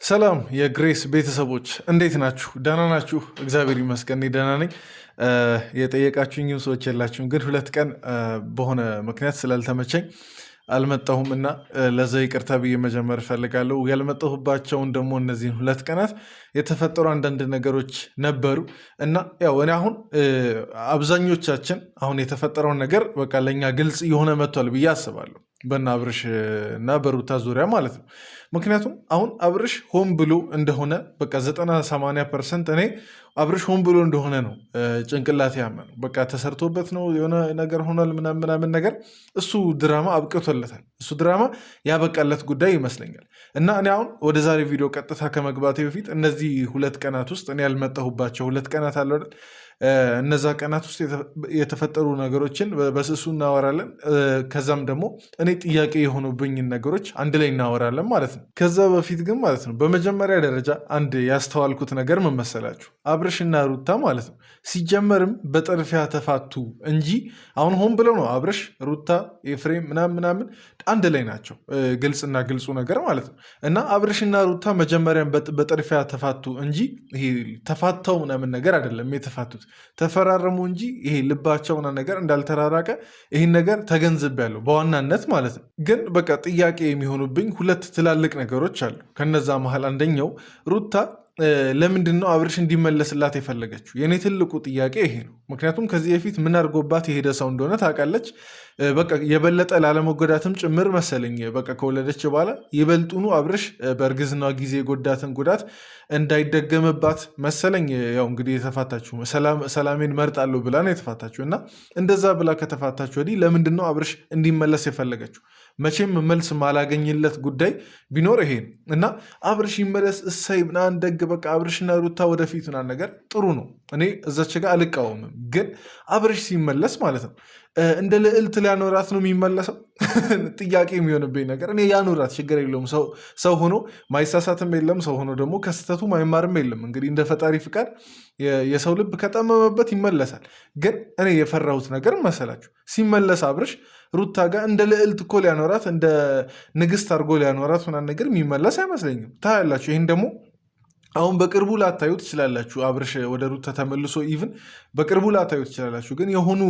ሰላም የግሬስ ቤተሰቦች እንዴት ናችሁ? ደህና ናችሁ? እግዚአብሔር ይመስገን እኔ ደህና ነኝ። የጠየቃችሁኝም ሰዎች የላችሁም፣ ግን 2 ቀን በሆነ ምክንያት ስላልተመቸኝ አልመጣሁም እና ለዛ ይቅርታ ብዬ መጀመር እፈልጋለሁ። ያልመጣሁባቸውን ደግሞ እነዚህን 2 ቀናት የተፈጠሩ አንዳንድ ነገሮች ነበሩ እና ያው እኔ አሁን አብዛኞቻችን አሁን የተፈጠረውን ነገር በቃ ለእኛ ግልጽ የሆነ መጥቷል ብዬ አስባለሁ፣ በና አብርሽ እና በሩታ ዙሪያ ማለት ነው። ምክንያቱም አሁን አብርሽ ሆን ብሎ እንደሆነ በቃ 90-80% እኔ አብርሽ ሆን ብሎ እንደሆነ ነው ጭንቅላት ያመነው። በቃ ተሰርቶበት ነው የሆነ ነገር ሆኗል ምናምን ነገር። እሱ ድራማ አብቅቶለታል። እሱ ድራማ ያበቃለት ጉዳይ ይመስለኛል። እና እኔ አሁን ወደ ዛሬ ቪዲዮ ቀጥታ ከመግባቴ በፊት እነዚህ 2 ቀናት ውስጥ እኔ ያልመጣሁባቸው 2 ቀናት አለ አይደል? እነዛ ቀናት ውስጥ የተፈጠሩ ነገሮችን በስሱ እናወራለን። ከዛም ደግሞ እኔ ጥያቄ የሆኑብኝን ነገሮች አንድ ላይ እናወራለን ማለት ነው። ከዛ በፊት ግን ማለት ነው በመጀመሪያ ደረጃ አንድ ያስተዋልኩት ነገር ምን መሰላችሁ? አብርሽና ሩታ ማለት ነው ሲጀመርም በጥድፊያ ተፋቱ እንጂ አሁን ሆን ብለው ነው አብርሽ፣ ሩታ፣ ኤፍሬም ምናምን አንድ ላይ ናቸው። ግልጽና ግልጹ ነገር ማለት ነው። እና አብርሽና ሩታ መጀመሪያም በጥድፊያ ተፋቱ እንጂ ይሄ ተፋተው ምናምን ነገር አይደለም የተፋቱት። ተፈራረሙ እንጂ ይሄ ልባቸውና ነገር እንዳልተራራቀ ይህን ነገር ተገንዝቤያለሁ በዋናነት ማለት ነው። ግን በቃ ጥያቄ የሚሆኑብኝ 2 ትላልቅ ነገሮች አሉ። ከነዛ መሀል አንደኛው ሩታ ለምንድን ነው አብርሽ እንዲመለስላት የፈለገችው? የኔ ትልቁ ጥያቄ ይሄ ነው። ምክንያቱም ከዚህ በፊት ምን አድርጎባት የሄደ ሰው እንደሆነ ታውቃለች። በቃ የበለጠ ላለመጎዳትም ጭምር መሰለኝ። በቃ ከወለደች በኋላ ይበልጡኑ አብርሽ በእርግዝና ጊዜ የጎዳትን ጉዳት እንዳይደገምባት መሰለኝ። ያው እንግዲህ የተፋታችሁ ሰላሜን መርጣለሁ ብላ ነው የተፋታችሁ። እና እንደዛ ብላ ከተፋታችሁ ወዲህ ለምንድን ነው አብርሽ እንዲመለስ የፈለገችው? መቼም መልስ ማላገኝለት ጉዳይ ቢኖር ይሄ ነው። እና አብርሽ ይመለስ እሰይ ምናምን ደግ፣ በቃ አብርሽና ሩታ ወደፊት ምናምን ነገር ጥሩ ነው። እኔ እዛች ጋር አልቃወምም። ግን አብርሽ ሲመለስ ማለት ነው እንደ ልዕልት ሊያኖራት ነው የሚመለሰው? ጥያቄ የሚሆንብኝ ነገር እኔ ያኖራት ችግር የለውም። ሰው ሆኖ ማይሳሳትም የለም፣ ሰው ሆኖ ደግሞ ከስህተቱ ማይማርም የለም። እንግዲህ እንደ ፈጣሪ ፍቃድ የሰው ልብ ከጠመመበት ይመለሳል። ግን እኔ የፈራሁት ነገር መሰላችሁ ሲመለስ አብርሽ ሩታ ጋር እንደ ልዕልት እኮ ሊያኖራት፣ እንደ ንግስት አድርጎ ሊያኖራት ምናምን ነገር የሚመለስ አይመስለኝም። ታያላችሁ። ይህን ደግሞ አሁን በቅርቡ ላታዩ ትችላላችሁ። አብርሽ ወደ ሩታ ተመልሶ ኢቭን በቅርቡ ላታዩ ትችላላችሁ። ግን የሆኑ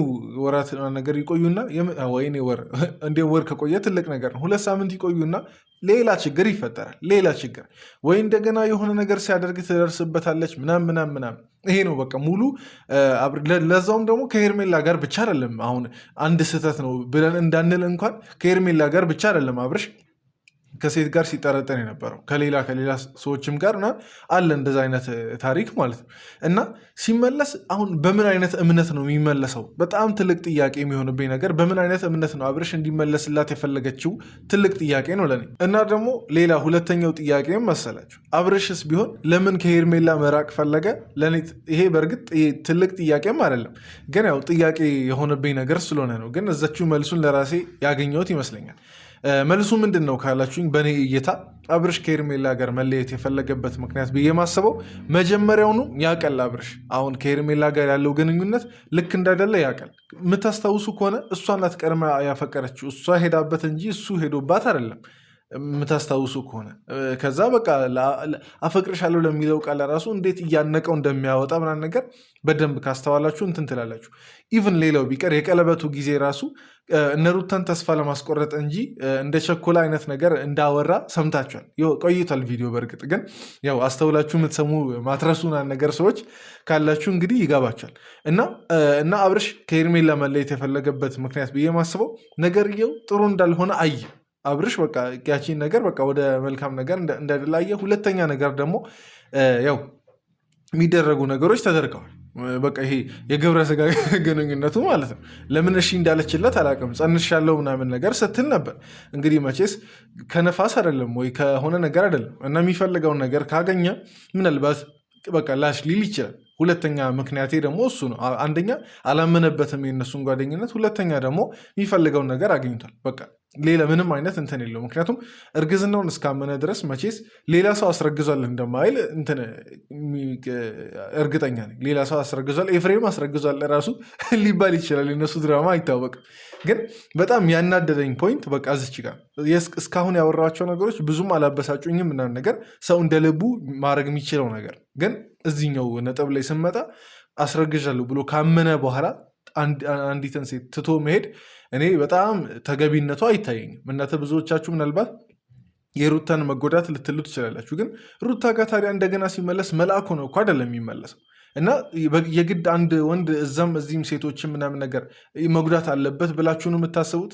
ወራት ነገር ይቆዩና ወይኔ ወር ከቆየ ትልቅ ነገር ነው። 2 ሳምንት ይቆዩና ሌላ ችግር ይፈጠራል። ሌላ ችግር ወይ እንደገና የሆነ ነገር ሲያደርግ ትደርስበታለች ምናምን። ይሄ ነው በቃ ሙሉ። ለዛውም ደግሞ ከሄርሜላ ጋር ብቻ አይደለም። አሁን አንድ ስህተት ነው ብለን እንዳንል እንኳን ከሄርሜላ ጋር ብቻ አይደለም አብርሽ ከሴት ጋር ሲጠረጠር የነበረው ከሌላ ሰዎችም ጋር አለ እንደዛ አይነት ታሪክ ማለት ነው። እና ሲመለስ አሁን በምን አይነት እምነት ነው የሚመለሰው? በጣም ትልቅ ጥያቄ የሚሆንብኝ ነገር በምን አይነት እምነት ነው አብርሽ እንዲመለስላት የፈለገችው? ትልቅ ጥያቄ ነው ለኔ። እና ደግሞ ሌላ ሁለተኛው ጥያቄ መሰላችሁ አብርሽስ ቢሆን ለምን ከሄርሜላ መራቅ ፈለገ? ለኔ ይሄ በእርግጥ ትልቅ ጥያቄም አይደለም፣ ግን ያው ጥያቄ የሆነብኝ ነገር ስለሆነ ነው። ግን እዛችሁ መልሱን ለራሴ ያገኘሁት ይመስለኛል። መልሱ ምንድን ነው ካላችሁኝ፣ በእኔ እይታ አብርሽ ከሄርሜላ ጋር መለየት የፈለገበት ምክንያት ብዬ ማስበው መጀመሪያውኑ ያቀል አብርሽ አሁን ከሄርሜላ ጋር ያለው ግንኙነት ልክ እንዳይደለ ያቀል። የምታስታውሱ ከሆነ እሷ ናት ቀድማ ያፈቀረችው። እሷ ሄዳበት እንጂ እሱ ሄዶባት አይደለም። የምታስታውሱ ከሆነ ከዛ በቃ አፈቅርሻለሁ ለሚለው ቃል ራሱ እንዴት እያነቀው እንደሚያወጣ ምናምን ነገር በደንብ ካስተዋላችሁ እንትን ትላላችሁ። ኢቭን ሌላው ቢቀር የቀለበቱ ጊዜ ራሱ እነ ሩታን ተስፋ ለማስቆረጥ እንጂ እንደ ቸኮላ አይነት ነገር እንዳወራ ሰምታችኋል። ቆይቷል ቪዲዮ። በእርግጥ ግን ያው አስተውላችሁ የምትሰሙ ማትረሱን ነገር ሰዎች ካላችሁ እንግዲህ ይገባችኋል። እና አብርሽ ከሄርሜላ መለየት የፈለገበት ምክንያት ብዬ ማስበው ነገርየው ጥሩ እንዳልሆነ አየ አብርሽ። በቃ ያቺን ነገር በቃ ወደ መልካም ነገር እንደላየ። ሁለተኛ ነገር ደግሞ ያው የሚደረጉ ነገሮች ተደርገዋል። በቃ ይሄ የግብረ ስጋ ግንኙነቱ ማለት ነው። ለምን እሺ እንዳለችለት አላውቅም። ጸንሻለሁ ምናምን ነገር ስትል ነበር። እንግዲህ መቼስ ከነፋስ አይደለም ወይ ከሆነ ነገር አይደለም። እና የሚፈልገውን ነገር ካገኘ ምናልባት በቃ ላሽ ሊል ይችላል። ሁለተኛ ምክንያቴ ደግሞ እሱ ነው። አንደኛ አላመነበትም የነሱን ጓደኝነት፣ ሁለተኛ ደግሞ የሚፈልገውን ነገር አግኝቷል። በቃ ሌላ ምንም አይነት እንትን የለው። ምክንያቱም እርግዝናውን እስካመነ ድረስ መቼስ ሌላ ሰው አስረግዟል እንደማይል እንትን እርግጠኛ ነኝ። ሌላ ሰው አስረግዟል፣ ኤፍሬም አስረግዟል ራሱ ሊባል ይችላል። የነሱ ድራማ አይታወቅም። ግን በጣም ያናደደኝ ፖይንት በቃ እዚች ጋር እስካሁን ያወራቸው ነገሮች ብዙም አላበሳጩኝም ምናምን ነገር ሰው እንደ ልቡ ማድረግ የሚችለው ነገር ግን እዚህኛው ነጥብ ላይ ስመጣ አስረግዣለሁ ብሎ ካመነ በኋላ አንዲትን ሴት ትቶ መሄድ እኔ በጣም ተገቢነቱ አይታየኝም። እናንተ ብዙዎቻችሁ ምናልባት የሩታን መጎዳት ልትሉ ትችላላችሁ። ግን ሩታ ጋር ታዲያ እንደገና ሲመለስ መልአክ ሆኖ እኮ አይደለም የሚመለሰው። እና የግድ አንድ ወንድ እዛም እዚህም ሴቶችን ምናምን ነገር መጉዳት አለበት ብላችሁ ነው የምታስቡት?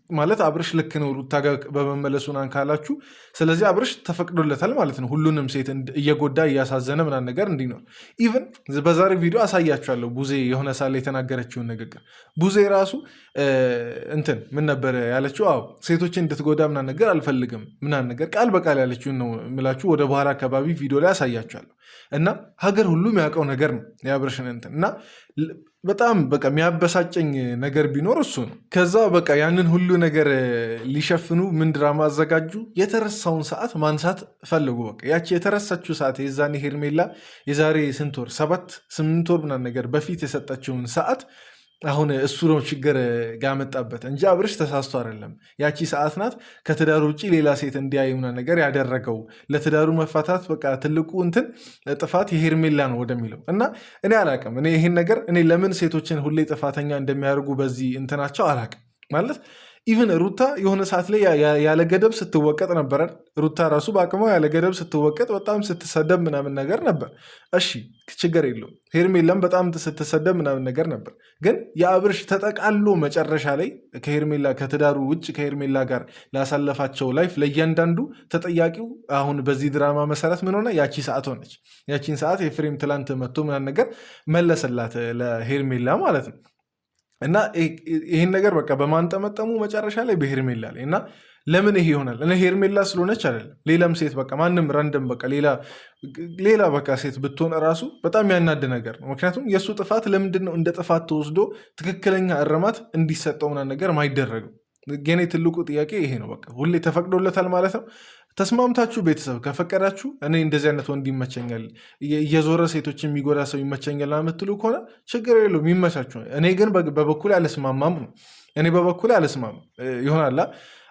ማለት አብርሽ ልክ ነው ሩታ ጋር በመመለሱን ካላችሁ፣ ስለዚህ አብርሽ ተፈቅዶለታል ማለት ነው ሁሉንም ሴት እየጎዳ እያሳዘነ ምናምን ነገር እንዲኖር። ኢቨን በዛሬ ቪዲዮ አሳያችኋለሁ ቡዜ የሆነ ሳለ የተናገረችውን ንግግር። ቡዜ ራሱ እንትን ምን ነበረ ያለችው? አዎ ሴቶችን እንድትጎዳ ምናምን ነገር አልፈልግም ምናምን ነገር ቃል በቃል ያለችውን ነው የምላችሁ። ወደ በኋላ አካባቢ ቪዲዮ ላይ አሳያችኋለሁ። እና ሀገር ሁሉ የሚያውቀው ነገር ነው የአብርሽን እንትን እና በጣም በቃ የሚያበሳጨኝ ነገር ቢኖር እሱ ነው። ከዛ በቃ ያንን ሁሉ ነገር ሊሸፍኑ ምን ድራማ አዘጋጁ? የተረሳውን ሰዓት ማንሳት ፈለጉ። በቃ ያቺ የተረሳችው ሰዓት የዛኔ ሄርሜላ የዛሬ ስንት ወር 7-8 ወር ምናምን ነገር በፊት የሰጠችውን ሰዓት አሁን እሱ ነው ችግር ያመጣበት እንጂ አብርሽ ተሳስቶ አይደለም። ያቺ ሰዓት ናት ከትዳሩ ውጭ ሌላ ሴት እንዲያይ ምናምን ነገር ያደረገው። ለትዳሩ መፋታት በቃ ትልቁ እንትን ጥፋት የሄርሜላ ነው ወደሚለው እና እኔ አላቅም። እኔ ይሄን ነገር እኔ ለምን ሴቶችን ሁሌ ጥፋተኛ እንደሚያደርጉ በዚህ እንትናቸው አላቅም ማለት ኢቨን ሩታ የሆነ ሰዓት ላይ ያለ ገደብ ስትወቀጥ ነበረ። ሩታ ራሱ በአቅሟ ያለ ገደብ ስትወቀጥ በጣም ስትሰደብ ምናምን ነገር ነበር። እሺ ችግር የለውም። ሄርሜላም በጣም ስትሰደብ ምናምን ነገር ነበር። ግን የአብርሽ ተጠቃሎ መጨረሻ ላይ ከሄርሜላ ከትዳሩ ውጭ ከሄርሜላ ጋር ላሳለፋቸው ላይፍ ለእያንዳንዱ ተጠያቂው አሁን በዚህ ድራማ መሰረት ምን ሆነ? ያቺ ሰዓት ሆነች። ያቺን ሰዓት ኤፍሬም ትላንት መጥቶ ምናምን ነገር መለሰላት ለሄርሜላ ማለት ነው። እና ይህን ነገር በቃ በማንጠመጠሙ መጨረሻ ላይ በሄርሜላ ላይ እና ለምን ይሄ ይሆናል? እኔ ሄርሜላ ስለሆነች አይደለም። ሌላም ሴት በቃ ማንም ረንደም በቃ ሌላ በቃ ሴት ብትሆን እራሱ በጣም ያናድ ነገር ነው። ምክንያቱም የእሱ ጥፋት ለምንድን ነው እንደ ጥፋት ተወስዶ ትክክለኛ እርማት እንዲሰጠው ምናምን ነገር ማይደረገው? የኔ ትልቁ ጥያቄ ይሄ ነው። በቃ ሁሌ ተፈቅዶለታል ማለት ነው። ተስማምታችሁ ቤተሰብ ከፈቀዳችሁ እኔ እንደዚህ አይነት ወንድ ይመቸኛል፣ እየዞረ ሴቶች የሚጎዳ ሰው ይመቸኛል የምትሉ ከሆነ ችግር የለውም፣ ይመቻችሁ። እኔ ግን በበኩል አልስማማም ነው። እኔ በበኩል አልስማማም ይሆናላ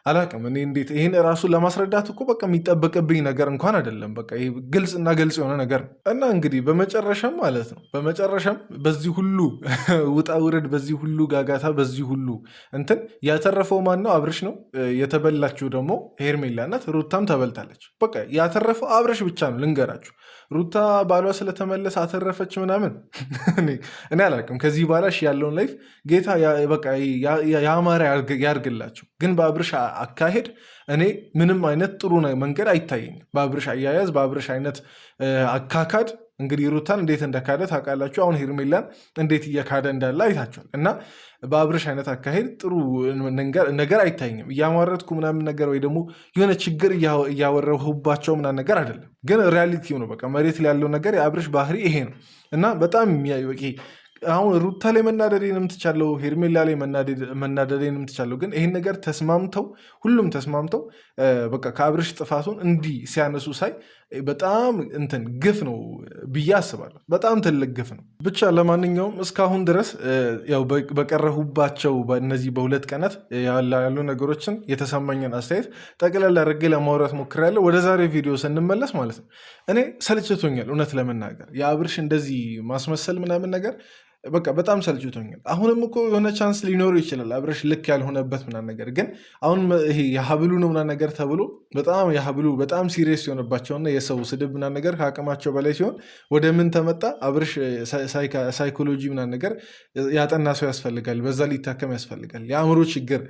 አላቅም። እኔ እንዴት ይህን ራሱን ለማስረዳት እኮ በቃ የሚጠበቅብኝ ነገር እንኳን አይደለም። በቃ ግልጽና ግልጽ የሆነ ነገር ነው። እና እንግዲህ በመጨረሻም ማለት ነው በመጨረሻም በዚህ ሁሉ ውጣ ውረድ፣ በዚህ ሁሉ ጋጋታ፣ በዚህ ሁሉ እንትን ያተረፈው ማን ነው? አብርሽ ነው። የተበላችው ደግሞ ሄርሜላ ናት። ሩታም ተበልታለች። በቃ ያተረፈው አብርሽ ብቻ ነው። ልንገራችሁ፣ ሩታ ባሏ ስለተመለሰ አተረፈች ምናምን እኔ አላቅም። ከዚህ በኋላ ያለውን ላይፍ ጌታ በቃ ያማረ ያርግላቸው። ግን በአብርሽ አካሄድ እኔ ምንም አይነት ጥሩ መንገድ አይታየኝም። በአብርሽ አያያዝ፣ በአብርሽ አይነት አካካድ እንግዲህ ሩታን እንዴት እንደካደ ታውቃላችሁ። አሁን ሄርሜላን እንዴት እየካደ እንዳለ አይታችኋል። እና በአብርሽ አይነት አካሄድ ጥሩ ነገር አይታየኝም። እያሟረትኩ ምናምን ነገር ወይ ደግሞ የሆነ ችግር እያወረሁባቸው ምናምን ነገር አይደለም፣ ግን ሪያሊቲው ነው። በቃ መሬት ላይ ያለው ነገር የአብርሽ ባህሪ ይሄ ነው። እና በጣም አሁን ሩታ ላይ መናደዴንም ትቻለው፣ ሄርሜላ ላይ መናደዴንም ትቻለው። ግን ይህን ነገር ተስማምተው ሁሉም ተስማምተው በቃ ከአብርሽ ጥፋቱን እንዲህ ሲያነሱ ሳይ በጣም እንትን ግፍ ነው ብዬ አስባለሁ። በጣም ትልቅ ግፍ ነው። ብቻ ለማንኛውም እስካሁን ድረስ ያው በቀረሁባቸው በእነዚህ በሁለት ቀናት ያሉ ነገሮችን የተሰማኝን አስተያየት ጠቅላላ አድርጌ ለማውራት ሞክሬያለሁ። ወደ ዛሬ ቪዲዮ ስንመለስ ማለት ነው እኔ ሰልችቶኛል፣ እውነት ለመናገር የአብርሽ እንደዚህ ማስመሰል ምናምን ነገር በቃ በጣም ሰልችቶኛል። አሁንም እኮ የሆነ ቻንስ ሊኖሩ ይችላል አብርሽ ልክ ያልሆነበት ምናምን ነገር፣ ግን አሁን ይሄ የሀብሉ ነው ምናምን ነገር ተብሎ በጣም የሀብሉ በጣም ሲሪየስ ሲሆንባቸውና የሰው ስድብ ምናምን ነገር ከአቅማቸው በላይ ሲሆን ወደ ምን ተመጣ? አብርሽ ሳይኮሎጂ ምናምን ነገር ያጠና ሰው ያስፈልጋል፣ በዛ ሊታከም ያስፈልጋል፣ የአእምሮ ችግር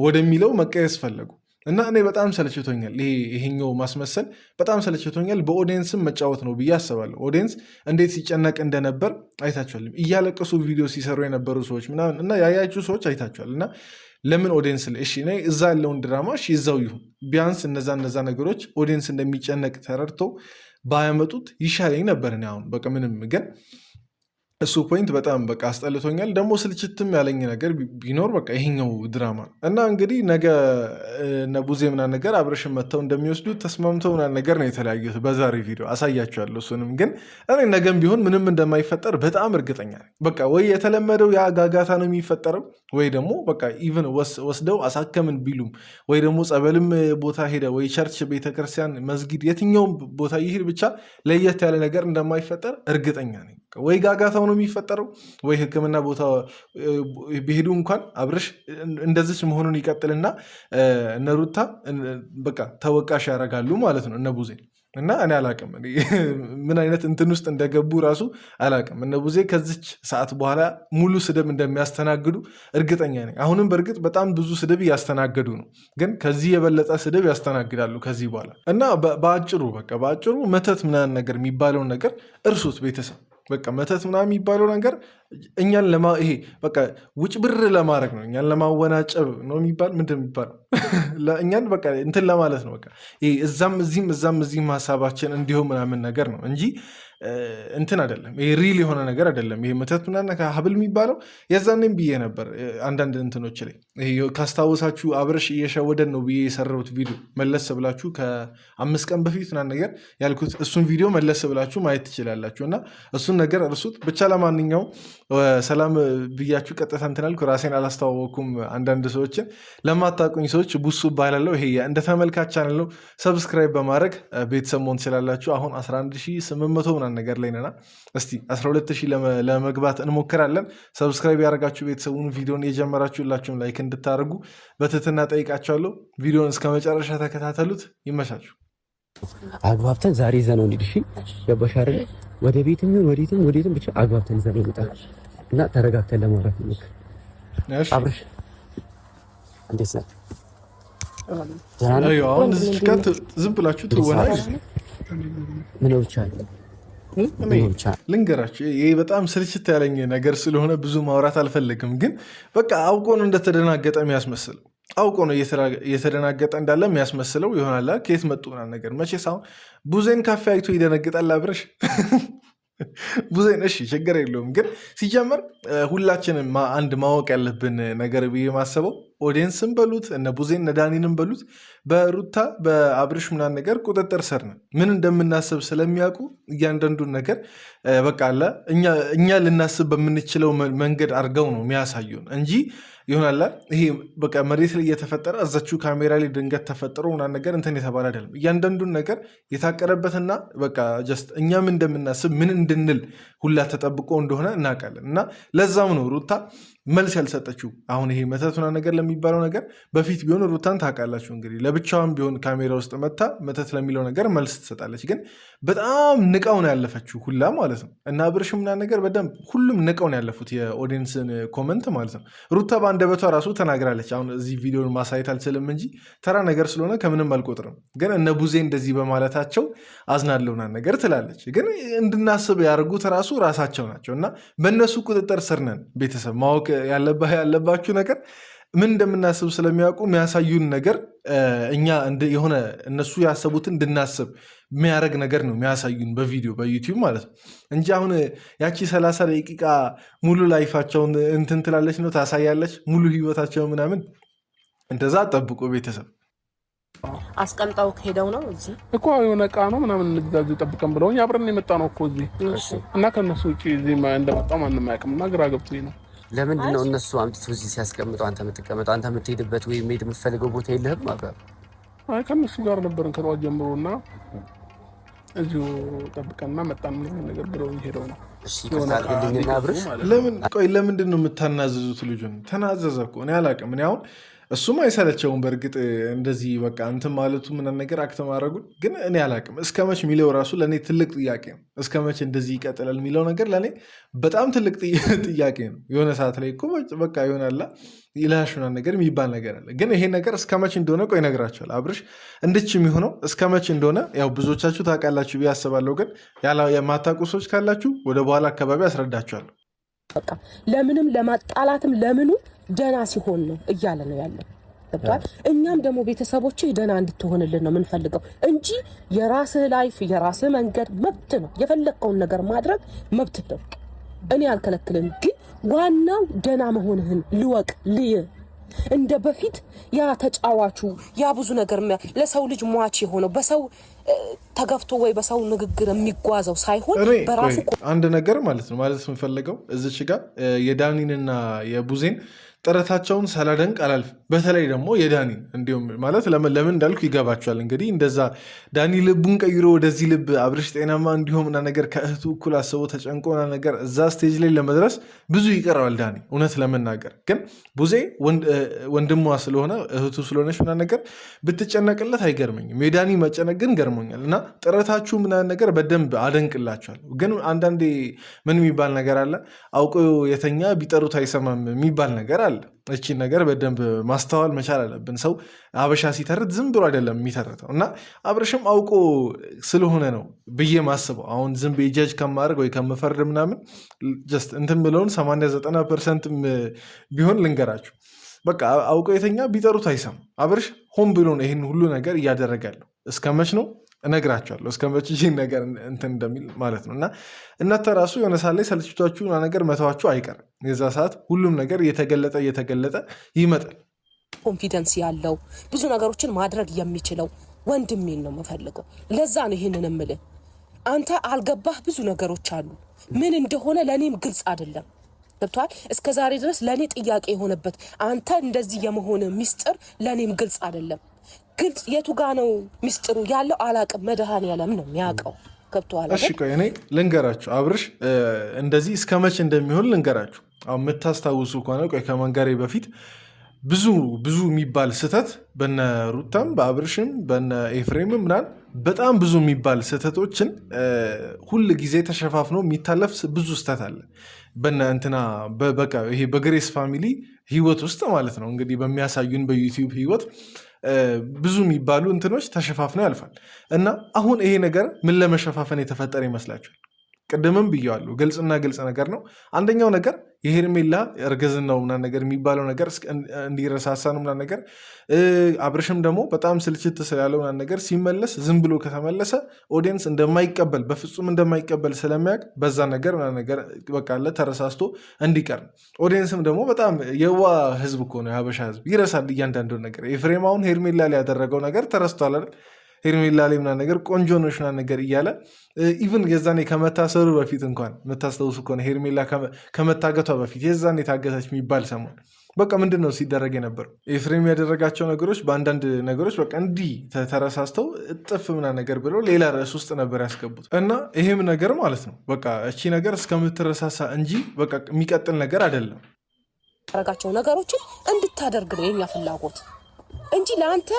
ወደሚለው መቀየስ ፈለጉ። እና እኔ በጣም ሰልችቶኛል። ይሄኛው ማስመሰል በጣም ሰልችቶኛል። በኦዲየንስም መጫወት ነው ብዬ አስባለሁ። ኦዲየንስ እንዴት ሲጨነቅ እንደነበር አይታችኋል። እያለቀሱ ቪዲዮ ሲሰሩ የነበሩ ሰዎች ምናምን እና ያያችሁ ሰዎች አይታችኋል። እና ለምን ኦዲየንስ ላይ እሺ እዛ ያለውን ድራማ እሺ እዛው ይሁን፣ ቢያንስ እነዛ ነገሮች ኦዲየንስ እንደሚጨነቅ ተረድቶ ባያመጡት ይሻለኝ ነበር። እኔ አሁን በቃ ምንም ግን እሱ ፖይንት በጣም በቃ አስጠልቶኛል። ደግሞ ስልችትም ያለኝ ነገር ቢኖር በቃ ይሄኛው ድራማ እና እንግዲህ ነገ እነ ቡዜ ምናምን ነገር አብርሽን መጥተው እንደሚወስዱት ተስማምተው ምናምን ነገር ነው የተለያዩት። በዛሬ ቪዲዮ አሳያቸዋለሁ። እሱንም ግን እኔ ነገም ቢሆን ምንም እንደማይፈጠር በጣም እርግጠኛ ነኝ። በቃ ወይ የተለመደው ያ ጋጋታ ነው የሚፈጠረው ወይ ደግሞ በቃ ኢቭን ወስደው አሳከምን ቢሉም ወይ ደግሞ ጸበልም ቦታ ሄደ ወይ ቸርች፣ ቤተክርስቲያን፣ መስጊድ የትኛውም ቦታ ይሄድ ብቻ ለየት ያለ ነገር እንደማይፈጠር እርግጠኛ ነኝ። ወይ ጋጋታው ነው የሚፈጠረው ወይ ሕክምና ቦታ ቢሄዱ እንኳን አብርሽ እንደዚች መሆኑን ይቀጥልና እነ ሩታ በቃ ተወቃሽ ያደርጋሉ ማለት ነው እነ ቡዜ እና እኔ አላቅም ምን አይነት እንትን ውስጥ እንደገቡ ራሱ አላቅም። እነ ቡዜ ከዚች ሰዓት በኋላ ሙሉ ስድብ እንደሚያስተናግዱ እርግጠኛ ነኝ። አሁንም በእርግጥ በጣም ብዙ ስድብ እያስተናገዱ ነው፣ ግን ከዚህ የበለጠ ስድብ ያስተናግዳሉ ከዚህ በኋላ እና በአጭሩ መተት ምናምን ነገር የሚባለውን ነገር እርሱት ቤተሰብ። በቃ መተት ምናምን የሚባለው ነገር እኛን ይሄ በቃ ውጭ ብር ለማድረግ ነው፣ እኛን ለማወናጨብ ነው የሚባል ምንድን የሚባለው እኛን በቃ እንትን ለማለት ነው። በቃ እዛም እዚህም ሀሳባችን እንዲሁም ምናምን ነገር ነው እንጂ እንትን አይደለም። ይሄ ሪል የሆነ ነገር አይደለም። ይሄ መተት ምናምን ሀብል የሚባለው የዛኔም ብዬ ነበር አንዳንድ እንትኖች ላይ ካስታወሳችሁ አብርሽ እየሸወደን ነው ብዬ የሰራሁት ቪዲዮ መለስ ብላችሁ ከ5 ቀን በፊት ምናምን ነገር ያልኩት እሱን ቪዲዮ መለስ ብላችሁ ማየት ትችላላችሁ። እና እሱን ነገር እርሱት ብቻ። ለማንኛውም ሰላም ብያችሁ ቀጥታ እንትን አልኩ። ራሴን አላስተዋወኩም። አንዳንድ ሰዎችን ለማታውቁኝ ሰዎች ቡሱ እባላለሁ። ይሄ እንደ ተመልካች ቻናል ነው። ሰብስክራይብ በማድረግ ቤተሰብ መሆን ትችላላችሁ። አሁን 11800 ምናምን ነገር ላይ ነና እስቲ 12000 ለመግባት እንሞክራለን። ሰብስክራይብ ያደረጋችሁ ቤተሰቡን ቪዲዮን የጀመራችሁላችሁም ላይክ እንድታደርጉ በትህትና ጠይቃችኋለሁ። ቪዲዮን እስከ መጨረሻ ተከታተሉት። ይመቻችሁ። አግባብተን ዛሬ ይዘነው እንሂድ። እሺ ገባሽ አይደል? ወደ ቤትም ወዴትም ብቻ አግባብተን ይዘነው እንሂድ እና ተረጋግተን ለማውራት ነው። እሺ አብርሽ እንዴት ነህ? አሁን ዝም ብላችሁ ትወና ምን ብቻ ልንገራችሁ። ይሄ በጣም ስልችት ያለኝ ነገር ስለሆነ ብዙ ማውራት አልፈልግም። ግን በቃ አውቆ ነው እንደተደናገጠ የሚያስመስለው፣ አውቆ ነው እየተደናገጠ እንዳለ የሚያስመስለው ይሆናል። ከየት መጡ ምናምን ነገር መቼስ አሁን ቡዜን ካፌ አይቶ ይደነግጣል አብርሽ ቡዜን። እሺ ችግር የለውም። ግን ሲጀመር ሁላችንም አንድ ማወቅ ያለብን ነገር ብዬ ማሰበው ኦዲየንስን በሉት እነ ቡዜን እነ ዳኒንም በሉት በሩታ በአብርሽ ምናምን ነገር ቁጥጥር ስር ነን። ምን እንደምናስብ ስለሚያውቁ እያንዳንዱን ነገር በቃ አለ እኛ ልናስብ በምንችለው መንገድ አድርገው ነው የሚያሳዩን እንጂ ይሆናል ይሄ በቃ መሬት ላይ እየተፈጠረ እዛችሁ ካሜራ ላይ ድንገት ተፈጥሮ ምናምን ነገር እንትን የተባለ አይደለም። እያንዳንዱን ነገር የታቀረበትና በቃ ጀስት እኛም እንደምናስብ ምን እንድንል ሁላ ተጠብቆ እንደሆነ እናውቃለን። እና ለዛም ነው ሩታ መልስ ያልሰጠችው። አሁን ይሄ መተቱና ነገር ለሚባለው ነገር በፊት ቢሆን ሩታን ታውቃላችሁ እንግዲህ ለብቻዋም ቢሆን ካሜራ ውስጥ መታ መተት ለሚለው ነገር መልስ ትሰጣለች። ግን በጣም ንቃው ነው ያለፈችው ሁላ ማለት ነው። እና አብርሽ ምናምን ነገር በደንብ ሁሉም ንቃው ነው ያለፉት የኦዲየንስን ኮመንት ማለት ነው። ሩታ በአንደበቷ ራሱ ተናግራለች። አሁን እዚህ ቪዲዮን ማሳየት አልችልም እንጂ ተራ ነገር ስለሆነ ከምንም አልቆጥርም። ግን እነ ቡዜ እንደዚህ በማለታቸው አዝናለሁ ምናምን ነገር ትላለች። ግን እንድናስብ ያደርጉት ራሱ ራሳቸው ናቸው። እና በእነሱ ቁጥጥር ስር ነን። ቤተሰብ ማወቅ ያለባችሁ ነገር ምን እንደምናስብ ስለሚያውቁ የሚያሳዩን ነገር እኛ የሆነ እነሱ ያሰቡትን እንድናስብ የሚያደርግ ነገር ነው የሚያሳዩን በቪዲዮ በዩቲዩብ ማለት ነው እንጂ አሁን ያቺ 30 ደቂቃ ሙሉ ላይፋቸውን እንትን ትላለች ነው ታሳያለች ሙሉ ህይወታቸው ምናምን እንደዛ ጠብቁ ቤተሰብ። አስቀምጠው ሄደው ነው እዚህ እኮ የሆነ ዕቃ ነው ምናምን እንግዛዙ ጠብቀን ብለውኝ አብረን የመጣ ነው እኮ እዚህ እና ከነሱ ውጪ እዚህ እንደመጣው ማንም አያውቅም። እና ግራ ገብቶኝ ነው። ለምንድን ነው እነሱ አምጥተው እዚህ ሲያስቀምጡ አንተ የምትቀመጠው? አንተ የምትሄድበት ወይም መሄድ የምትፈልገው ቦታ የለህም? አይ ከነሱ ጋር ነበርን ከጠዋት ጀምሮ እና እዚሁ ጠብቀንና መጣን ምናምን ነገር ብለውኝ ሄደው ነው። እሺ ከታርግልኝና አብርሽ ለምንድን ነው የምታናዘዙት? ልጁን ተናዘዘ እኮ እኔ አላውቅም። እኔ አሁን እሱም አይሰለቸውም በእርግጥ እንደዚህ በቃ እንትን ማለቱ ምናምን ነገር አክተ ማድረጉን ግን እኔ አላቅም። እስከ መች የሚለው ራሱ ለእኔ ትልቅ ጥያቄ ነው። እስከ መች እንደዚህ ይቀጥላል የሚለው ነገር ለእኔ በጣም ትልቅ ጥያቄ ነው። የሆነ ሰዓት ላይ እኮ በቃ ይሆናላ ይላሹና ነገር የሚባል ነገር አለ። ግን ይሄ ነገር እስከ መች እንደሆነ ቆይ እነግራቸዋል። አብርሽ እንድች የሚሆነው እስከ መች እንደሆነ ያው ብዙዎቻችሁ ታውቃላችሁ ብዬ አስባለሁ። ግን የማታውቁ ሰዎች ካላችሁ ወደ በኋላ አካባቢ አስረዳችኋለሁ። በቃ ለምንም ለማጣላትም ለምኑ ደና ሲሆን ነው እያለ ነው ያለው። እኛም ደግሞ ቤተሰቦች ደና እንድትሆንልን ነው የምንፈልገው እንጂ የራስህ ላይፍ የራስህ መንገድ መብት ነው። የፈለግከውን ነገር ማድረግ መብት ነው። እኔ አልከለክልም። ግን ዋናው ደህና መሆንህን ልወቅ ልይ እንደ በፊት ያ ተጫዋቹ ያ ብዙ ነገር ለሰው ልጅ ሟች የሆነው በሰው ተገፍቶ ወይ በሰው ንግግር የሚጓዘው ሳይሆን በራሱ አንድ ነገር ማለት ነው ማለት የምፈልገው እዚች ጋር የዳኒንና የቡዜን ጥረታቸውን ሳላደንቅ አላልፍም። በተለይ ደግሞ የዳኒን እንዲሁም ማለት ለምን እንዳልኩ ይገባቸዋል። እንግዲህ እንደዛ ዳኒ ልቡን ቀይሮ ወደዚህ ልብ አብርሽ ጤናማ እንዲሆን እና ነገር ከእህቱ እኩል አስቦ ተጨንቆ እና ነገር እዛ ስቴጅ ላይ ለመድረስ ብዙ ይቀረዋል ዳኒ። እውነት ለመናገር ግን ቡዜ ወንድሟ ስለሆነ እህቱ ስለሆነች ምናምን ነገር ብትጨነቅለት አይገርመኝም። የዳኒ መጨነቅ ግን ገርሞኛል። እና ጥረታችሁ ምናምን ነገር በደንብ አደንቅላቸዋለሁ። ግን አንዳንዴ ምን የሚባል ነገር አለ፣ አውቆ የተኛ ቢጠሩት አይሰማም የሚባል ነገር አለ። እቺን ነገር በደንብ ማስተዋል መቻል አለብን። ሰው አበሻ ሲተርት ዝም ብሎ አይደለም የሚተርተው እና አብርሽም አውቆ ስለሆነ ነው ብዬ ማስበው። አሁን ዝም ብዬ ጀጅ ከማድረግ ወይ ከምፈርድ ምናምን ጀስት እንትን ብለውን 80-90% ቢሆን ልንገራችሁ፣ በቃ አውቆ የተኛ ቢጠሩት አይሰማም። አብርሽ ሆን ብሎ ነው ይህን ሁሉ ነገር እያደረገ ያለው። እስከመች ነው እነግራቸዋለሁ እስከመች ይህን ነገር እንትን እንደሚል ማለት ነው። እና እናንተ ራሱ የሆነ ሰዓት ላይ ሰልችቷችሁ ነገር መተዋችሁ አይቀርም። የዛ ሰዓት ሁሉም ነገር እየተገለጠ ይመጣል። ኮንፊደንስ ያለው ብዙ ነገሮችን ማድረግ የሚችለው ወንድሜን ነው የምፈልገው። ለዛ ነው ይህንን የምልህ። አንተ አልገባህ ብዙ ነገሮች አሉ። ምን እንደሆነ ለእኔም ግልጽ አይደለም። ገብቶሃል? እስከ ዛሬ ድረስ ለእኔ ጥያቄ የሆነበት አንተ እንደዚህ የመሆን ሚስጥር ለእኔም ግልጽ አይደለም። ግልጽ የቱ ጋ ነው ሚስጥሩ ያለው አላቅም። መድኃኔዓለም ነው የሚያውቀው። ገብቶሃል? እሺ ቆይ እኔ ልንገራችሁ አብርሽ እንደዚህ እስከ መቼ እንደሚሆን ልንገራችሁ። አሁን የምታስታውሱ ከሆነ ቆይ ከመንገሬ በፊት ብዙ የሚባል ስህተት በነ ሩታም በአብርሽም በነ ኤፍሬምም ምናምን በጣም ብዙ የሚባል ስህተቶችን ሁል ጊዜ ተሸፋፍኖ የሚታለፍ ብዙ ስህተት አለ በነ እንትና በቃ ይሄ በግሬስ ፋሚሊ ህይወት ውስጥ ማለት ነው። እንግዲህ በሚያሳዩን በዩቲዩብ ህይወት ብዙ የሚባሉ እንትኖች ተሸፋፍነው ያልፋል። እና አሁን ይሄ ነገር ምን ለመሸፋፈን የተፈጠረ ይመስላችኋል? ቅድምም ብየዋለሁ፣ ግልጽና ግልጽ ነገር ነው። አንደኛው ነገር የሄርሜላ እርግዝናው ምናምን ነገር የሚባለው ነገር እንዲረሳሳ ነው ምናምን ነገር። አብርሽም ደግሞ በጣም ስልችት ስላለው ምናምን ነገር ሲመለስ ዝም ብሎ ከተመለሰ ኦዲየንስ እንደማይቀበል በፍጹም እንደማይቀበል ስለሚያውቅ በዛ ነገር ምናምን ነገር በቃ ተረሳስቶ እንዲቀር ነው። ኦዲየንስም ደግሞ በጣም የዋ ህዝብ እኮ ነው፣ የሀበሻ ህዝብ ይረሳል እያንዳንዱ ነገር። ኤፍሬም አሁን ሄርሜላ ላይ ያደረገው ነገር ተረስቷል አይደል? ሄርሜላ ላይ ምናምን ነገር ቆንጆ ነሽ ምናምን ነገር እያለ ኢቭን የዛኔ ከመታሰሩ በፊት እንኳን የምታስታውሱ ከሆነ ሄርሜላ ከመታገቷ በፊት የዛኔ ታገተች የሚባል ሰሞን በቃ ምንድን ነው ሲደረግ የነበረው? ኤፍሬም ያደረጋቸው ነገሮች በአንዳንድ ነገሮች በቃ እንዲህ ተረሳስተው እጥፍ ምናምን ነገር ብለው ሌላ ርዕስ ውስጥ ነበር ያስገቡት። እና ይሄም ነገር ማለት ነው በቃ እቺ ነገር እስከምትረሳሳ እንጂ በቃ የሚቀጥል ነገር አይደለም። ያደረጋቸው ነገሮችን እንድታደርግ ነው የኛ ፍላጎት እንጂ ለአንተ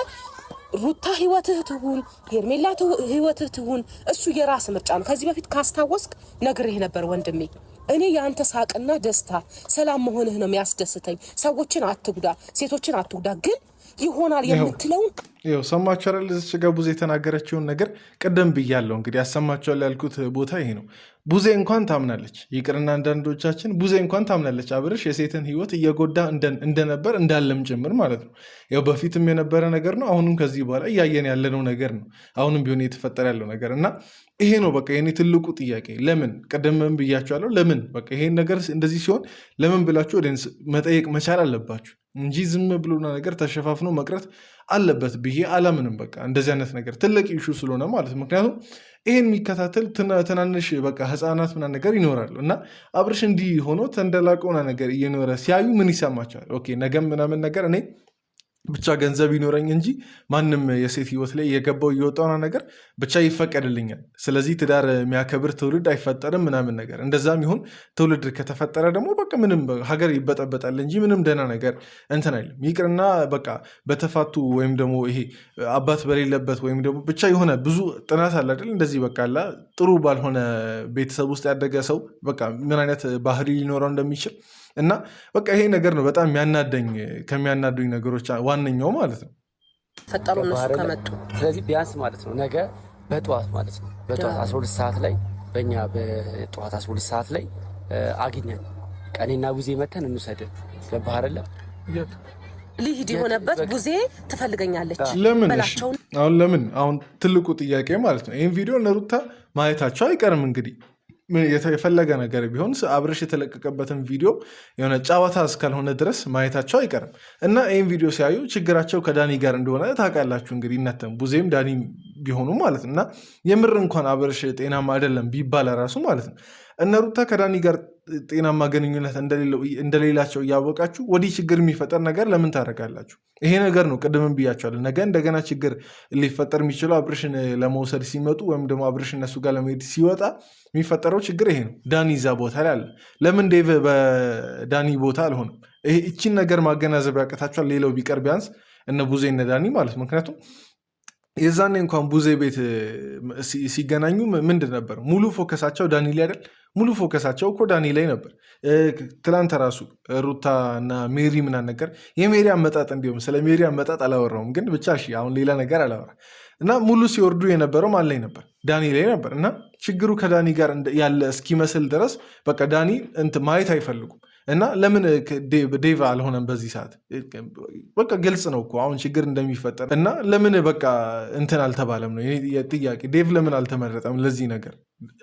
ሩታ ህይወትህ ትሁን ሄርሜላ ህይወትህ ትሁን እሱ የራስ ምርጫ ነው። ከዚህ በፊት ካስታወስክ ነግሬህ ነበር ወንድሜ። እኔ የአንተ ሳቅና ደስታ ሰላም መሆንህ ነው የሚያስደስተኝ። ሰዎችን አትጉዳ፣ ሴቶችን አትጉዳ፣ ግን ይሆናል የምትለውን ይኸው ሰማችኋል። እዚች ጋ ቡዜ የተናገረችውን ነገር ቅድም ብያለሁ። እንግዲህ ያሰማችኋል ያልኩት ቦታ ይሄ ነው። ቡዜ እንኳን ታምናለች፣ ይቅርና አንዳንዶቻችን ቡዜ እንኳን ታምናለች አብርሽ የሴትን ህይወት እየጎዳ እንደነበር እንዳለም ጭምር ማለት ነው። ያው በፊትም የነበረ ነገር ነው፣ አሁንም ከዚህ በኋላ እያየን ያለነው ነገር ነው። አሁንም ቢሆን የተፈጠረ ያለው ነገር እና ይሄ ነው በቃ የኔ ትልቁ ጥያቄ። ለምን ቅድምም ብያችኋለሁ፣ ለምን በቃ ይሄን ነገር እንደዚህ ሲሆን ለምን ብላችሁ ኦዲየንስ መጠየቅ መቻል አለባችሁ እንጂ ዝም ብሎና ነገር ተሸፋፍኖ መቅረት አለበት ብዬ አላምንም። በቃ እንደዚህ አይነት ነገር ትልቅ ኢሹ ስለሆነ ማለት ነው። ምክንያቱም ይሄን የሚከታተል ትናንሽ በቃ ህፃናት ምናምን ነገር ይኖራሉ እና አብርሽ እንዲህ ሆኖ ተንደላቀውና ነገር እየኖረ ሲያዩ ምን ይሰማቸዋል? ኦኬ ነገም ምናምን ነገር እኔ ብቻ ገንዘብ ይኖረኝ እንጂ ማንም የሴት ህይወት ላይ የገባው እየወጣውና ነገር ብቻ ይፈቀድልኛል። ስለዚህ ትዳር የሚያከብር ትውልድ አይፈጠርም ምናምን ነገር። እንደዛም ይሁን ትውልድ ከተፈጠረ ደግሞ በቃ ምንም ሀገር ይበጠበጣል እንጂ ምንም ደህና ነገር እንትን አይልም። ይቅርና በቃ በተፋቱ ወይም ደግሞ ይሄ አባት በሌለበት ወይም ደግሞ ብቻ የሆነ ብዙ ጥናት አለ አይደል? እንደዚህ በቃ ጥሩ ባልሆነ ቤተሰብ ውስጥ ያደገ ሰው በቃ ምን አይነት ባህሪ ሊኖረው እንደሚችል እና በቃ ይሄ ነገር ነው በጣም ከሚያናዱኝ ነገሮች ዋነኛው ማለት ነው ፈጠሩ እነሱ ከመጡ። ስለዚህ ቢያንስ ማለት ነው ነገ በጠዋት ማለት ነው በጠዋት 12 ሰዓት ላይ በእኛ በጠዋት 12 ሰዓት ላይ አግኘን ቀኔና ቡዜ መተን እንውሰድ። ገባህ አይደለ? ሊሂድ የሆነበት ቡዜ ትፈልገኛለች ለምን አሁን ትልቁ ጥያቄ ማለት ነው ይህን ቪዲዮ እነ ሩታ ማየታቸው አይቀርም እንግዲህ የፈለገ ነገር ቢሆን አብርሽ የተለቀቀበትን ቪዲዮ የሆነ ጨዋታ እስካልሆነ ድረስ ማየታቸው አይቀርም እና ይህን ቪዲዮ ሲያዩ ችግራቸው ከዳኒ ጋር እንደሆነ ታውቃላችሁ። እንግዲህ እናተም ቡዜም ዳኒ ቢሆኑ ማለት ነው እና የምር እንኳን አብርሽ ጤናማ አይደለም ቢባል ራሱ ማለት ነው እነ ሩታ ከዳኒ ጋር ጤናማ ግንኙነት እንደሌላቸው እያወቃችሁ ወዲህ ችግር የሚፈጠር ነገር ለምን ታደርጋላችሁ? ይሄ ነገር ነው ቅድምም ብያቸዋለሁ። ነገ እንደገና ችግር ሊፈጠር የሚችለው አብርሽን ለመውሰድ ሲመጡ ወይም ደግሞ አብርሽ እነሱ ጋር ለመሄድ ሲወጣ የሚፈጠረው ችግር ይሄ ነው። ዳኒ እዛ ቦታ ላይ አለ። ለምን ዴቭ በዳኒ ቦታ አልሆነም? ይቺን ነገር ማገናዘብ ያቀታቸዋል። ሌላው ቢቀር ቢያንስ እነ ቡዜ እነ ዳኒ ማለት ምክንያቱም የዛኔ እንኳን ቡዜ ቤት ሲገናኙ ምንድን ነበር ሙሉ ፎከሳቸው ዳኒ ላይ አይደል? ሙሉ ፎከሳቸው እኮ ዳኒ ላይ ነበር። ትላንት ራሱ ሩታ እና ሜሪ ምናምን ነገር የሜሪ አመጣጥ እንዲሁም ስለ ሜሪ አመጣጥ አላወራውም፣ ግን ብቻ እሺ አሁን ሌላ ነገር አላወራ እና ሙሉ ሲወርዱ የነበረው ማን ላይ ነበር? ዳኒ ላይ ነበር። እና ችግሩ ከዳኒ ጋር ያለ እስኪመስል ድረስ በቃ ዳኒ ማየት አይፈልጉም። እና ለምን ዴቭ አልሆነም በዚህ ሰዓት? በቃ ግልጽ ነው እኮ አሁን ችግር እንደሚፈጠር እና ለምን በቃ አልተባለም ነው ጥያቄ። ዴቭ ለምን አልተመረጠም ለዚህ ነገር?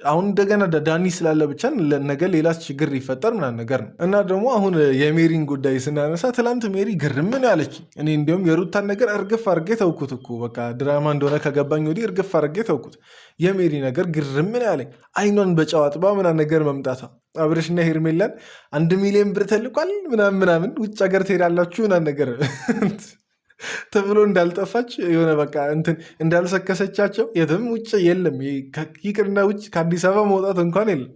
አሁን እንደገና ዳኒ ስላለ ብቻ ነገ ሌላ ችግር ሊፈጠር ምናምን ነገር ነው። እና ደግሞ አሁን የሜሪን ጉዳይ ስናነሳ ትላንት ሜሪ ግርምን ያለች፣ እኔ እንዲሁም የሩታን ነገር እርግፍ አድርጌ ተውኩት እኮ በቃ ድራማ እንደሆነ ከገባኝ ወዲህ እርግፍ አድርጌ ተውኩት። የሜሪ ነገር ግርምን ያለኝ አይኗን በጨዋጥባ ምናምን ነገር መምጣቷ አብርሽና ሄርሜላን 1 ሚሊዮን ብር ተልቋል ምናምን ውጭ ሀገር ትሄዳላችሁ ምናምን ነገር ተብሎ እንዳልጠፋች የሆነ በቃ እንዳልሰከሰቻቸው የትም ውጭ የለም ይቅርና ውጭ ከአዲስ አበባ መውጣት እንኳን የለም።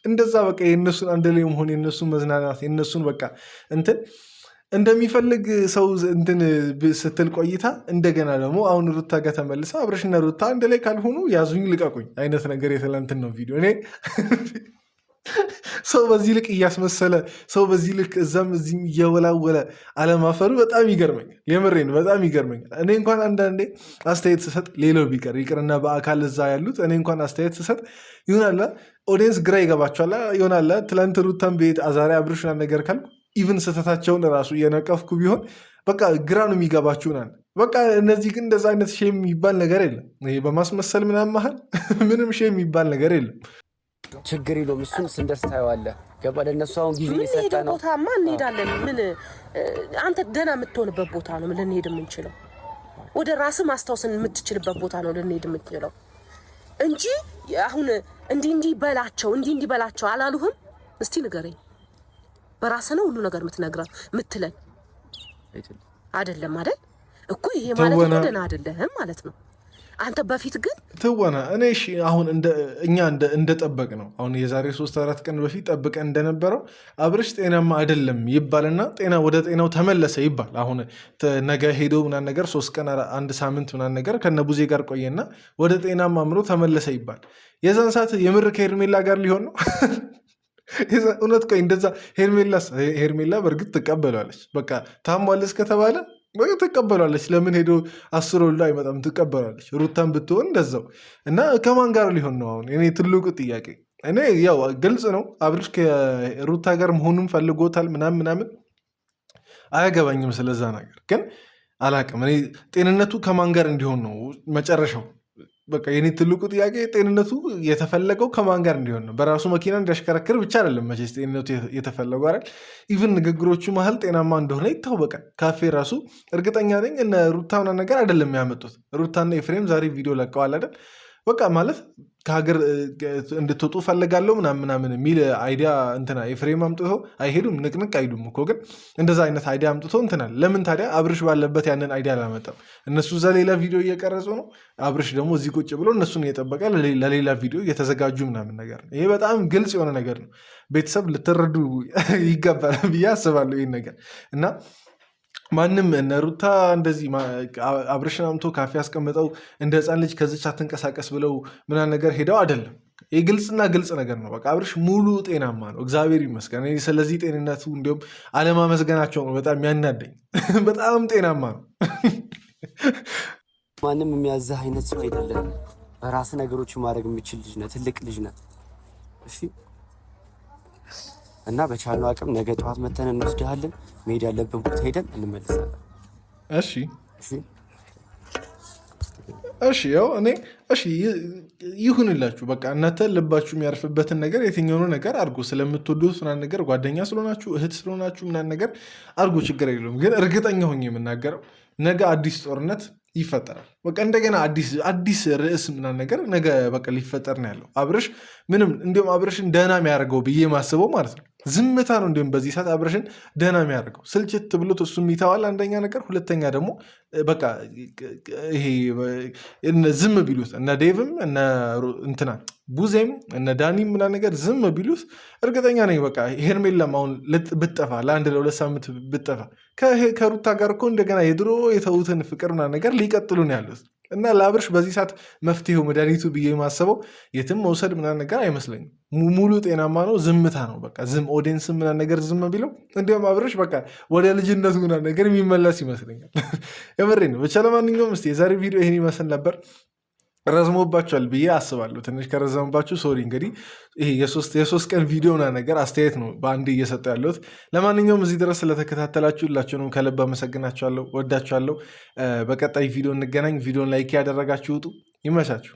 እንደዛ በቃ የእነሱን አንድ ላይ መሆን የእነሱን መዝናናት የእነሱን በቃ እንደሚፈልግ ሰው ስትል ቆይታ እንደገና ደግሞ አሁን ሩታ ጋር ተመልሳ አብርሽና ሩታ አንድ ላይ ካልሆኑ ያዙኝ ልቀቁኝ አይነት ነገር የትላንትን ነው ቪዲዮ እኔ ሰው በዚህ ልክ እያስመሰለ ሰው በዚህ ልክ እዛም እዚህም እየወላወለ አለማፈሩ በጣም ይገርመኛል። የምሬን በጣም ይገርመኛል። እኔ እንኳን አንዳንዴ አስተያየት ስሰጥ ሌላው ቢቀር ይቅርና በአካል እዛ ያሉት እኔ እንኳን አስተያየት ስሰጥ ይሆናላ ኦዲየንስ ግራ ይገባቸዋል። ይሆናላ ትላንት ሩታን ቤት ዛሬ አብርሽና ነገር ካልኩ ኢቭን ስህተታቸውን ራሱ እየነቀፍኩ ቢሆን በቃ ግራ ነው የሚገባችሁናል። በቃ እነዚህ ግን እንደዛ አይነት ሼም የሚባል ነገር የለም። ይሄ በማስመሰል ምናምን መሀል ምንም ሼም የሚባል ነገር የለም። ችግር የለውም። እሱን ስንደርስ ታየዋለህ። ገባ ለእነሱ አሁን ጊዜ የሰጠ ነው። ቦታማ እንሄዳለን። ምን አንተ ደህና የምትሆንበት ቦታ ነው ልንሄድ የምንችለው። ወደ ራስህ ማስታወስን የምትችልበት ቦታ ነው ልንሄድ የምንችለው እንጂ አሁን እንዲህ በላቸው እንዲህ በላቸው አላሉህም? እስቲ ንገረኝ። በራስህ ነው ሁሉ ነገር የምትለን አይደለም አይደል እኮ። ይሄ ማለት ነው ደህና አይደለህም ማለት ነው። አንተ በፊት ግን ትወና እኔ አሁን እኛ እንደጠበቅ ነው። አሁን የዛሬ 3-4 ቀን በፊት ጠብቀን እንደነበረው አብርሽ ጤናማ አይደለም ይባልና ወደ ጤናው ተመለሰ ይባል። አሁን ነገ ሄዶ ምናምን ነገር 3 ቀን 1 ሳምንት ምናምን ነገር ከነቡዜ ጋር ቆየና ወደ ጤናማ አምሮ ተመለሰ ይባል። የዛን ሰዓት የምር ከሄርሜላ ጋር ሊሆን ነው እውነት። ቆይ እንደዛ ሄርሜላ በእርግጥ ትቀበላለች። በቃ ታሟለች ከተባለ ትቀበላለች። ለምን ሄዶ 10 ወልዶ አይመጣም? ትቀበላለች። ሩታን ብትሆን እንደዛው እና ከማን ጋር ሊሆን ነው? አሁን እኔ ትልቁ ጥያቄ እኔ ያው ግልጽ ነው አብርሽ ከሩታ ጋር መሆኑን ፈልጎታል ምናምን አያገባኝም ስለዛ ነገር ግን አላቅም። እኔ ጤንነቱ ከማን ጋር እንዲሆን ነው መጨረሻው። በቃ የኔ ትልቁ ጥያቄ ጤንነቱ የተፈለገው ከማን ጋር እንዲሆን ነው? በራሱ መኪና እንዲያሽከረክር ብቻ አይደለም መቼስ ጤንነቱ የተፈለገው አይደል? ኢቭን ንግግሮቹ መሀል ጤናማ እንደሆነ ይታወቃል። ካፌ ራሱ እርግጠኛ ነኝ እነ ሩታና ነገር አይደለም ያመጡት። ሩታና ኤፍሬም ዛሬ ቪዲዮ ለቀዋል አይደል? በቃ ማለት ከሀገር እንድትወጡ ፈልጋለሁ ምናምን የሚል አይዲያ ኤፍሬም አምጥቶ አይሄዱም፣ ንቅንቅ አይሉም እኮ ግን እንደዛ አይነት አይዲያ አምጥቶ ለምን ታዲያ አብርሽ ባለበት ያንን አይዲያ አላመጣም? እነሱ እዛ ሌላ ቪዲዮ እየቀረጹ ነው፣ አብርሽ ደግሞ እዚህ ቁጭ ብሎ እነሱን እየጠበቀ ለሌላ ቪዲዮ እየተዘጋጁ ምናምን ነገር። ይሄ በጣም ግልጽ የሆነ ነገር ነው። ቤተሰብ ልትረዱ ይገባል ብዬ አስባለሁ ይህን ነገር እና ማንም እነ ሩታ እንደዚህ አብርሽን አምቶ ካፌ ያስቀምጠው እንደ ሕፃን ልጅ ከዚች አትንቀሳቀስ ብለው ምናምን ነገር ሄደው አይደለም። ይህ ግልጽና ግልጽ ነገር ነው። በቃ አብርሽ ሙሉ ጤናማ ነው፣ እግዚአብሔር ይመስገን። ስለዚህ ጤንነቱ እንዲሁም አለማመስገናቸው ነው በጣም የሚያናደኝ። በጣም ጤናማ ነው። ማንም የሚያዝህ አይነት ሰው አይደለም። በራስ ነገሮች ማድረግ የሚችል ልጅ ነህ፣ ትልቅ ልጅ ነህ። እሺ እና በቻልነው አቅም ነገ ጠዋት መተን እንወስድሃለን። መሄድ ያለብን ቦታ ሄደን እንመልሳለን። እሺ እሺ ያው እኔ እሺ ይሁንላችሁ በቃ እናንተ ልባችሁ የሚያርፍበትን ነገር የትኛውን ነገር አድርጎ ስለምትወዱት ምናምን ነገር ጓደኛ ስለሆናችሁ እህት ስለሆናችሁ ምናምን ነገር አድርጎ ችግር የለውም። ግን እርግጠኛ ሆኜ የምናገረው ነገ አዲስ ጦርነት ይፈጠራል። በቃ እንደገና አዲስ ርዕስ ምናምን ነገር ነገ በቃ ሊፈጠር ነው ያለው። አብርሽ ምንም እንዲሁም አብርሽን ደህና የሚያደርገው ብዬ ማስበው ማለት ነው ዝምታ ነው። እንዲሁም በዚህ ሰዓት አብርሽን ደህና የሚያደርገው ስልችት ብሎት እሱም ይተዋል አንደኛ ነገር፣ ሁለተኛ ደግሞ በቃ ይሄ ዝም ቢሉት እነ ዴቭም እነ እንትና ቡዜም እነ ዳኒም ምናምን ነገር ዝም ቢሉት እርግጠኛ ነኝ በቃ ሄርሜላም አሁን ብጠፋ ለአንድ ለሁለት ሳምንት ብጠፋ ከሩታ ጋር እኮ እንደገና የድሮ የተዉትን ፍቅር ምናምን ነገር ሊቀጥሉ ነው ያሉት። እና ለአብርሽ በዚህ ሰዓት መፍትሄው መድኃኒቱ ብዬ የማስበው የትም መውሰድ ምናምን ነገር አይመስለኝም። ሙሉ ጤናማ ነው፣ ዝምታ ነው በቃ ኦዲየንስ ምናምን ነገር ዝም ቢለው እንዲሁም አብርሽ በቃ ወደ ልጅነቱ ምናምን ነገር የሚመለስ ይመስለኛል። የምሬ ነው። ብቻ ለማንኛውም እስኪ የዛሬ ቪዲዮ ይህን ይመስል ነበር። ረዝሞባቸዋል ብዬ አስባለሁ። ትንሽ ከረዘሙባችሁ ሶሪ። እንግዲህ ይሄ የሶስት ቀን ቪዲዮ ነገር አስተያየት ነው በአንድ እየሰጠ ያለሁት። ለማንኛውም እዚህ ድረስ ስለተከታተላችሁ ሁላችሁንም ከልብ አመሰግናችኋለሁ፣ ወዳችኋለሁ። በቀጣይ ቪዲዮ እንገናኝ። ቪዲዮን ላይክ ያደረጋችሁ ውጡ። ይመቻችሁ።